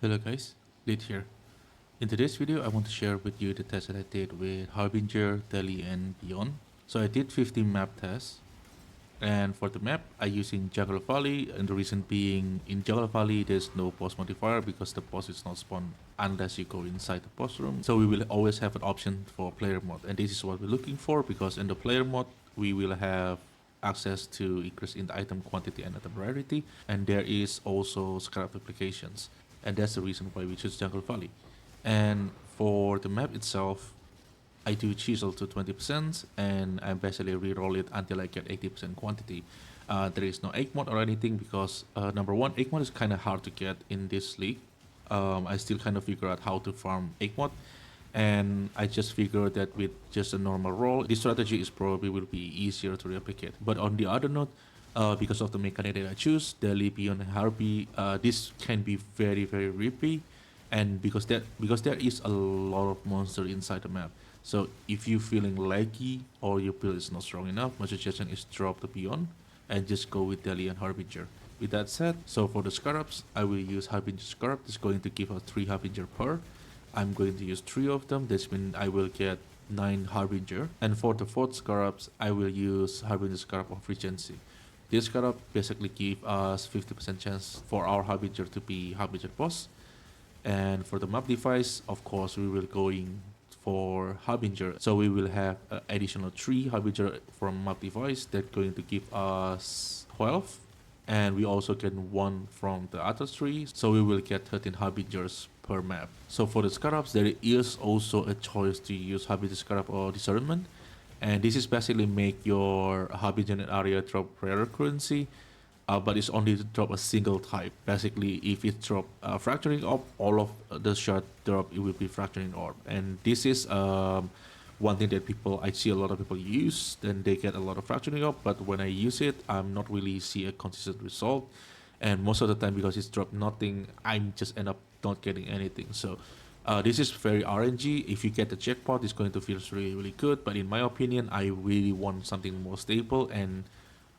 Hello guys, Lid here. In today's video, I want to share with you the test that I did with Harbinger, Delhi and beyond. So I did 15 map tests, and for the map, I using Jungle Valley, and the reason being, in Jungle Valley, there's no boss modifier because the boss is not spawned unless you go inside the boss room. So we will always have an option for player mode, and this is what we're looking for because in the player mode, we will have access to increase in the item quantity and item rarity, and there is also scarab applications, and that's the reason why we choose Jungle Valley. And for the map itself, I do chisel to 20% and I basically re-roll it until I get 80% quantity. There is no egg mod or anything because number one, egg mod is kind of hard to get in this league. I still kind of figure out how to farm egg mod, and I just figured that with just a normal roll, this strategy is probably will be easier to replicate. But on the other note, because of the mechanic that I choose, the Lepion and Harpy, this can be very rippy, and because there is a lot of monster inside the map. So if you're feeling laggy or your build is not strong enough, my suggestion is drop the Beyond and just go with Delhi and Harbinger. With that said, so for the Scarabs, I will use Harbinger Scarab. It's going to give us 3 Harbinger per. I'm going to use 3 of them. This means I will get 9 Harbinger. And for the 4th Scarabs, I will use Harbinger Scarab of Regency. This Scarab basically give us 50% chance for our Harbinger to be Harbinger boss. And for the map device, of course, we will going for Harbinger. So we will have additional 3 Harbinger from map device that going to give us 12. And we also get 1 from the other 3. So we will get 13 Harbingers per map. So for the Scarabs, there is also a choice to use Harbinger Scarab or Discernment. And this is basically make your Harbinger area drop rare currency, but it's only to drop a single type. Basically, if it drop fracturing orb, all of the shot drop it will be fracturing orb, and this is one thing that I see a lot of people use. Then they get a lot of fracturing orb, but when I use it, I'm not really see a consistent result, and most of the time because it's drop nothing, I just end up not getting anything. So. This is very RNG. If you get the jackpot, it's going to feel really good. But in my opinion, I really want something more stable, and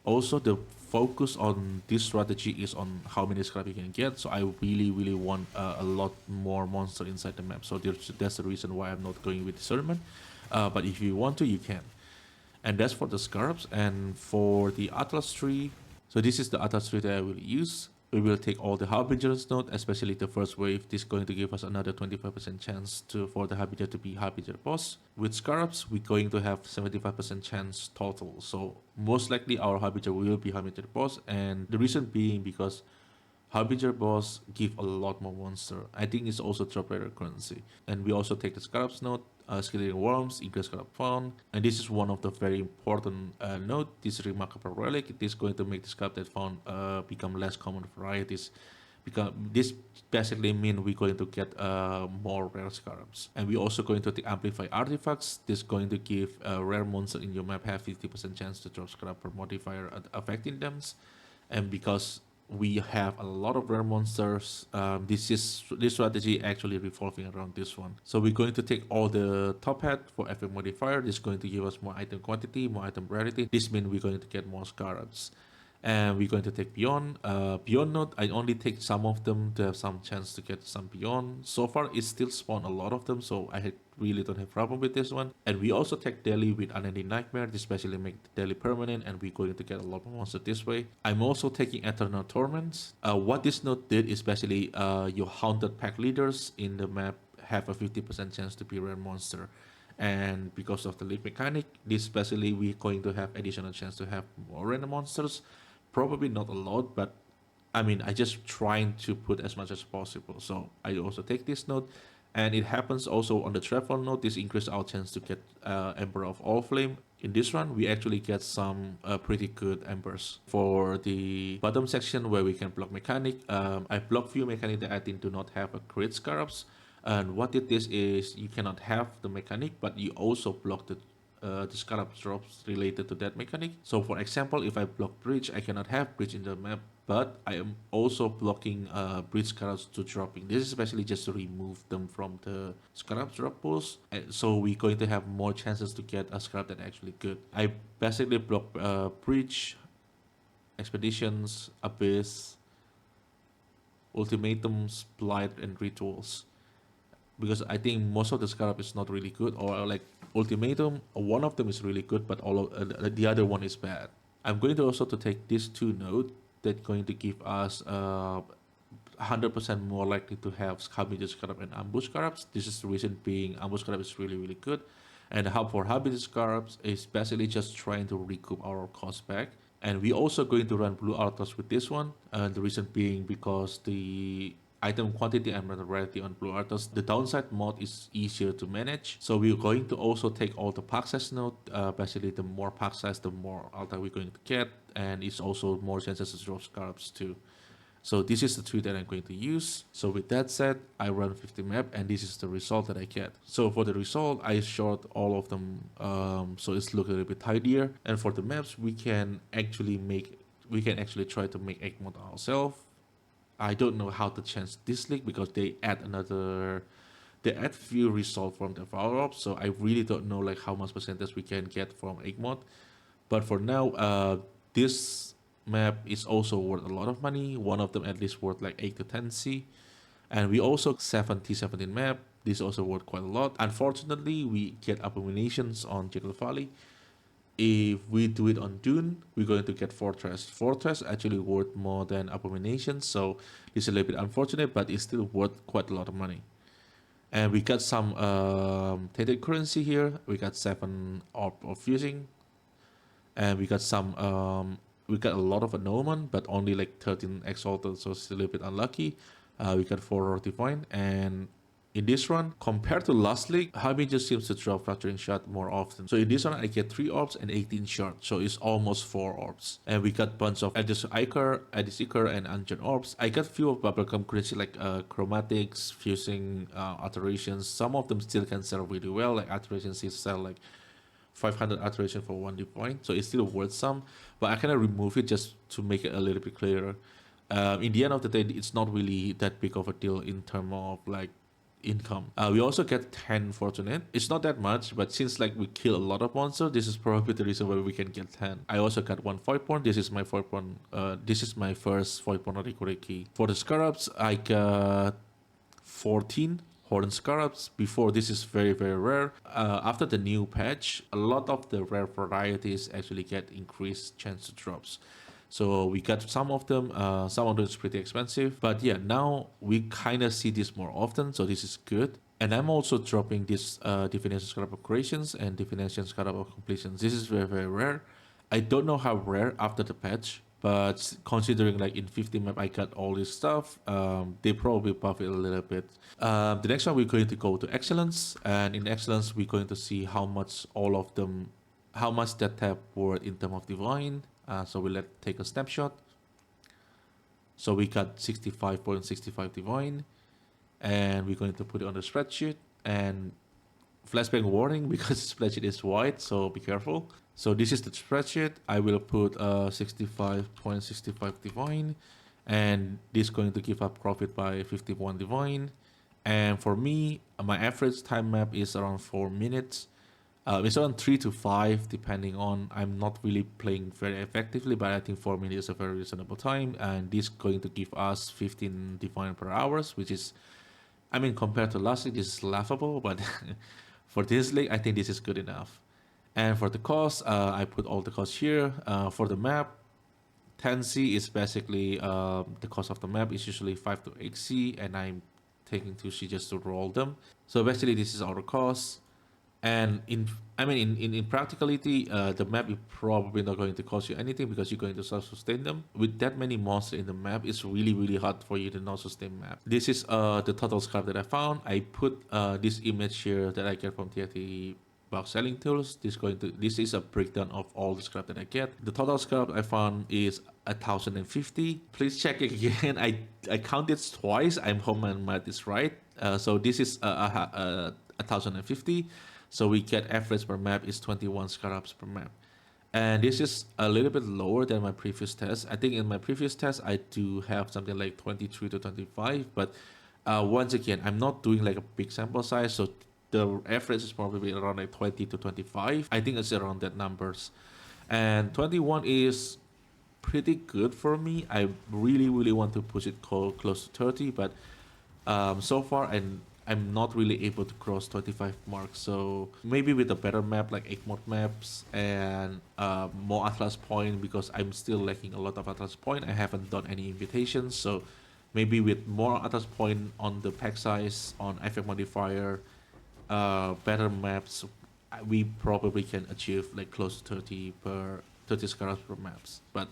also the focus on this strategy is on how many scrap you can get. So I really want a lot more monster inside the map. So that's the reason why I'm not going with discernment. But if you want to, you can. And that's for the scarabs. And for the atlas tree, so this is the atlas tree that I will use. We will take all the Harbinger's node, especially the first wave. This is going to give us another 25% chance for the Harbinger to be Harbinger boss. With Scarabs, we're going to have 75% chance total. So most likely our Harbinger will be Harbinger boss. And the reason being because Harbinger boss give a lot more monster. I think it's also drop rare currency. And we also take the Scarabs node, Scaling Worms, increase Scarab found. And this is one of the very important node. This remarkable relic. It is going to make the Scarab that found become less common varieties. Because this basically means we're going to get more rare Scarabs. And we're also going to take Amplify Artifacts. This is going to give a rare monster in your map have 50% chance to drop Scarab per modifier affecting them. And because we have a lot of rare monsters, this strategy actually revolving around this one. So we're going to take all the top hat for effect modifier. This is going to give us more item quantity, more item rarity. This means we're going to get more scarabs. And we're going to take beyond. Beyond node, I only take some of them to have some chance to get some beyond. So far, it still spawn a lot of them, so I really don't have problem with this one. And we also take daily with Unending Nightmare, this especially make the daily permanent, and we're going to get a lot more monsters this way. I'm also taking Eternal Torments. What this node did is basically your Haunted Pack leaders in the map have a 50% chance to be rare monster. And because of the league mechanic, this especially we're going to have additional chance to have more random monsters. Probably not a lot, but I mean, I just trying to put as much as possible. So I also take this node, and it happens also on the travel node. This increase our chance to get Emperor of All Flame. In this run, we actually get some pretty good embers. For the bottom section where we can block mechanic, I block few mechanic that I think do not have a crit scarabs. And what it is you cannot have the mechanic, but you also block the scarab drops related to that mechanic. So for example, if I block bridge, I cannot have bridge in the map, but I am also blocking bridge scarabs to dropping. This is especially just to remove them from the scarab drop pools. And so we're going to have more chances to get a scarab that actually good. I basically block bridge, expeditions, abyss, ultimatums, blight, and rituals. Because I think most of the scarab is not really good, or like ultimatum, one of them is really good, but all of, the other one is bad. I'm going to also to take these two nodes that going to give us 100% more likely to have Harbinger Scarab and Ambush Scarabs. This is the reason being Ambush Scarab is really, really good. And the help for Harbinger Scarabs is basically just trying to recoup our cost back. And we also going to run Blue Artos with this one. And the reason being because the item quantity and rarity on Blue Artos, the downside mod is easier to manage. So we're going to also take all the pack size node. Basically, the more pack size, the more alta we're going to get. And it's also more chances to drop Scarabs too. So this is the tree that I'm going to use. So with that said, I run 50 map and this is the result that I get. So for the result, I short all of them so it's look a little bit tidier. And for the maps, we can actually try to make egg mod ourselves. I don't know how to change this link because they add few results from the power up. So I really don't know like how much percentage we can get from egg mod. But for now, this map is also worth a lot of money. One of them at least worth like 8 to 10 C. And we also 17 map. This also worth quite a lot. Unfortunately, we get abominations on Jekyll Valley. If we do it on Dune, we're going to get Fortress. Fortress actually worth more than abominations, so it's a little bit unfortunate, but it's still worth quite a lot of money. And we got some tainted currency here. We got 7 orb of fusing, and we got some we got a lot of annulment, but only like 13 exalted, so it's a little bit unlucky. We got 4 divine, and in this run, compared to last league, Harbinger seems to drop fracturing shot more often. So in this one, I get 3 orbs and 18 shards, so it's almost 4 orbs. And we got bunch of Addis Icar, and Ancient orbs. I got few of bubblegum currency like chromatics, fusing, alterations. Some of them still can sell really well, like alterations sell like 500 alteration for 1 divine, so it's still worth some, but I kind of remove it just to make it a little bit clearer. In the end of the day, it's not really that big of a deal in terms of like income. We also get 10 fortunate. It's not that much, but since like we kill a lot of monsters, this is probably the reason why we can get 10. I also got 1 void point. This is my void point. This is my first void point Rikuri key. For the scarabs, I got 14 Horn Scarabs. Before, this is very, very rare. After the new patch, a lot of the rare varieties actually get increased chance to drops. So we got some of them is pretty expensive. But yeah, now we kind of see this more often, so this is good. And I'm also dropping this Divination Scarab of Creations and Divination Scarab of Completions. This is very, very rare. I don't know how rare after the patch, but considering like in 50 map I got all this stuff, they probably buff it a little bit. The next one we're going to go to Excellence, and in Excellence we're going to see how much that tab worth in terms of Divine. So we'll take a snapshot. So we got 65.65 Divine, and we're going to put it on the spreadsheet. And flashbang warning because the spreadsheet is white, so be careful. So this is the spreadsheet. I will put 65.65 divine, and this is going to give up profit by 51 divine. And for me, my average time map is around 4 minutes. It's around 3 to 5 depending on, I'm not really playing very effectively, but I think 4 minutes is a very reasonable time, and this is going to give us 15 divine per hours, which is, I mean, compared to last league, this is laughable, but for this league, I think this is good enough. And for the cost, I put all the costs here. For the map, 10C is basically the cost of the map is usually 5 to 8C, and I'm taking 2C just to roll them. So basically, this is our cost. And in practicality, the map is probably not going to cost you anything because you're going to self-sustain them. With that many monsters in the map, it's really, really hard for you to not sustain map. This is the total scarab that I found. I put this image here that I get from TFT box selling tools. This is a breakdown of all the scrap that I get. The total scrap I found is 1,050. Please check it again. I counted twice. I'm home and math is right. So this is 1,050. So we get average per map is 21 scarabs per map. And this is a little bit lower than my previous test. I think in my previous test, I do have something like 23 to 25. But once again, I'm not doing like a big sample size. So the average is probably around like 20 to 25. I think it's around that numbers. And 21 is pretty good for me. I really want to push it close to 30, but so far I'm not really able to cross 25 marks. So maybe with a better map like 8 mod maps and more Atlas point, because I'm still lacking a lot of Atlas point. I haven't done any invitations, so maybe with more Atlas point on the pack size, on effect modifier, better maps, we probably can achieve like close to 30 scarabs per maps. But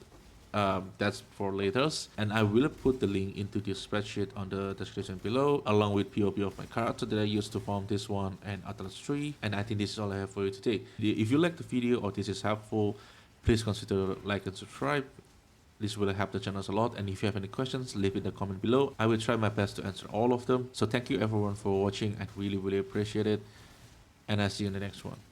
that's for later, and I will put the link into this spreadsheet on the description below, along with POV of my character that I used to farm this one and Atlas 3. And I think this is all I have for you today. If you like the video or this is helpful, please consider like and subscribe. This will help the channel a lot, and if you have any questions, leave it in the comment below. I will try my best to answer all of them. So thank you everyone for watching. I really appreciate it, and I'll see you in the next one.